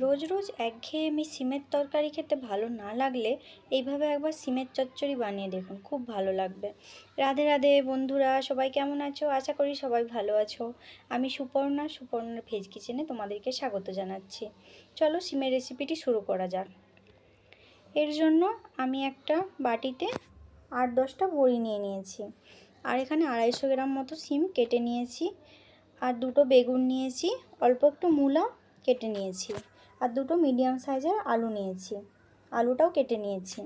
রোজ রোজ একঘেয়েমি সিমের তরকারি খেতে ভালো না লাগলে এইভাবে একবার সিমের চচ্চড়ি বানিয়ে দেখুন, খুব ভালো লাগবে। রাধে রাধে বন্ধুরা, সবাই কেমন আছো? আশা করি সবাই ভালো আছো। আমি সুপর্ণার ভেজ কিচেনে তোমাদেরকে স্বাগত জানাচ্ছি। চলো সিমের রেসিপিটি শুরু করা যাক। এর জন্য আমি একটা বাটিতে 8-10টা বড়ি নিয়ে নিয়েছি, আর এখানে 250 গ্রাম মতো সিম কেটে নিয়েছি, আর 2টো বেগুন নিয়েছি, অল্প একটু মূলা কেটে নিয়েছি, আর 2টো মিডিয়াম সাইজের আলু নিয়েছি, আলুটাও কেটে নিয়েছি।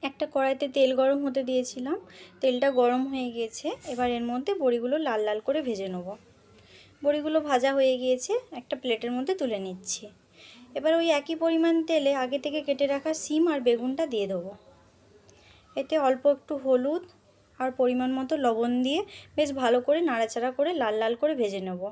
একটা কড়াইতে তেল গরম হতে দিয়েছিলাম, তেলটা গরম হয়ে গিয়েছে। এবার এর মধ্যে বড়িগুলো লাল লাল করে ভেজে নেব। বড়িগুলো ভাজা হয়ে গিয়েছে, একটা প্লেটের মধ্যে তুলে নিচ্ছি। এবার ওই একই পরিমাণ তেলে আগে থেকে কেটে রাখা সিম আর বেগুনটা দিয়ে দেবো। এতে অল্প একটু হলুদ আর পরিমাণ মতো লবণ দিয়ে বেশ ভালো করে নাড়াচাড়া করে লাল লাল করে ভেজে নেব।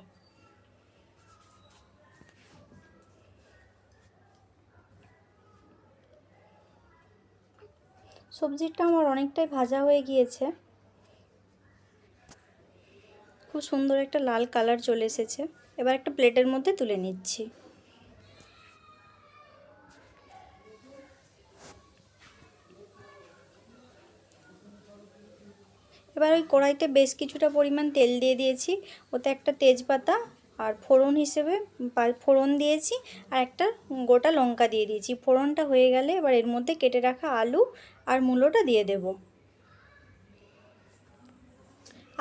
সবজিটা আমার অনেকটাই ভাজা হয়ে গিয়েছে, খুব সুন্দর একটা লাল কালার চলে এসেছে। এবার একটা প্লেটের মধ্যে তুলে নিচ্ছি। এবার ওই কড়াইতে বেশ কিছুটা পরিমাণ তেল দিয়ে দিয়েছি, ওতে একটা তেজপাতা আর ফোড়ন দিয়েছি, আর একটা গোটা লঙ্কা দিয়ে দিয়েছি। ফোড়নটা হয়ে গেলে এবার এর মধ্যে কেটে রাখা আলু আর মূলোটা দিয়ে দেব।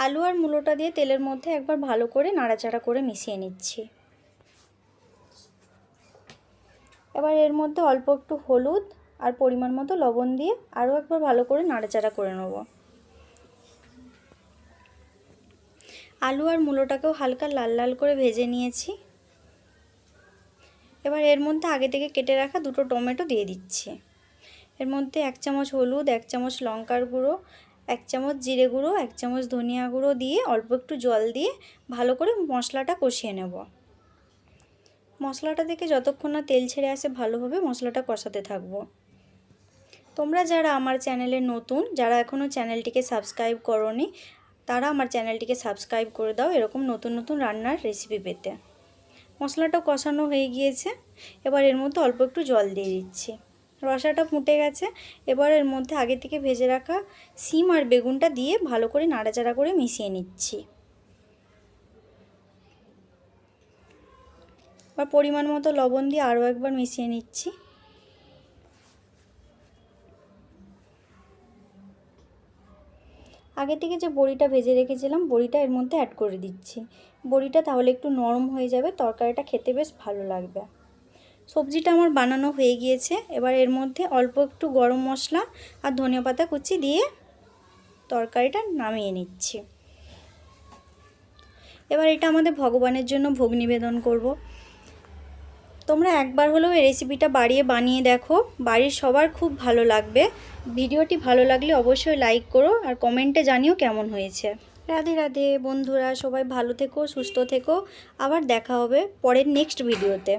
আলু আর মূলোটা দিয়ে তেলের মধ্যে একবার ভালো করে নাড়াচাড়া করে মিশিয়ে নিচ্ছি। এবার এর মধ্যে অল্প একটু হলুদ আর পরিমাণ মতো লবণ দিয়ে আরও একবার ভালো করে নাড়াচাড়া করে নেব। আলু আর মূলোটাকেও হালকা লাল লাল করে ভেজে নিয়েছি। এবার এর মধ্যে আগে থেকে কেটে রাখা 2টো টমেটো দিয়ে দিচ্ছি। এর মধ্যে 1 চামচ হলুদ, 1 চামচ লঙ্কার গুঁড়ো, 1 চামচ জিরে গুঁড়ো, 1 চামচ ধনিয়া গুঁড়ো দিয়ে অল্প একটু জল দিয়ে ভালো করে মশলাটা কষিয়ে নেব। মশলাটা থেকে যতক্ষণ না তেল ছেড়ে আসে ভালোভাবে মশলাটা কষাতে থাকবো। তোমরা যারা আমার চ্যানেলে নতুন, যারা এখনও চ্যানেলটিকে সাবস্ক্রাইব করোনি, তারা আমার চ্যানেলটিকে সাবস্ক্রাইব করে দাও এরকম নতুন নতুন রান্নার রেসিপি পেতে। মশলাটা কষানো হয়ে গিয়েছে, এবার এর মধ্যে অল্প একটু জল দিয়ে দিচ্ছি। রসাটা ফুটে গেছে, এবার এর মধ্যে আগে থেকে ভেজে রাখা সিম আর বেগুনটা দিয়ে ভালো করে নাড়াচাড়া করে মিশিয়ে নিচ্ছি। এবার পরিমাণ মতো লবণ দিয়ে আরও একবার মিশিয়ে নিচ্ছি। আগে থেকে যে বড়িটা ভেজে রেখেছিলাম, বড়িটা এর মধ্যে অ্যাড করে দিচ্ছি। বড়িটা তাহলে একটু নরম হয়ে যাবে, তরকারিটা খেতে বেশ ভালো লাগবে। সবজিটা আমার বানানো হয়ে গিয়েছে, এবার এর মধ্যে অল্প একটু গরম মশলা আর ধনেপাতা কুচি দিয়ে তরকারিটা নামিয়ে নিচ্ছি। এবার এটা আমাদের ভগবানের জন্য ভোগ নিবেদন করব। তোমরা একবার হলেও এই রেসিপিটা বানিয়ে দেখো, বাড়ির সবার খুব ভালো লাগবে। ভিডিওটি ভালো লাগলে অবশ্যই লাইক করো আর কমেন্টে জানিও কেমন হয়েছে। রাধে রাধে বন্ধুরা, সবাই ভালো থেকো, সুস্থ থেকো। আবার দেখা হবে পরের নেক্সট ভিডিওতে।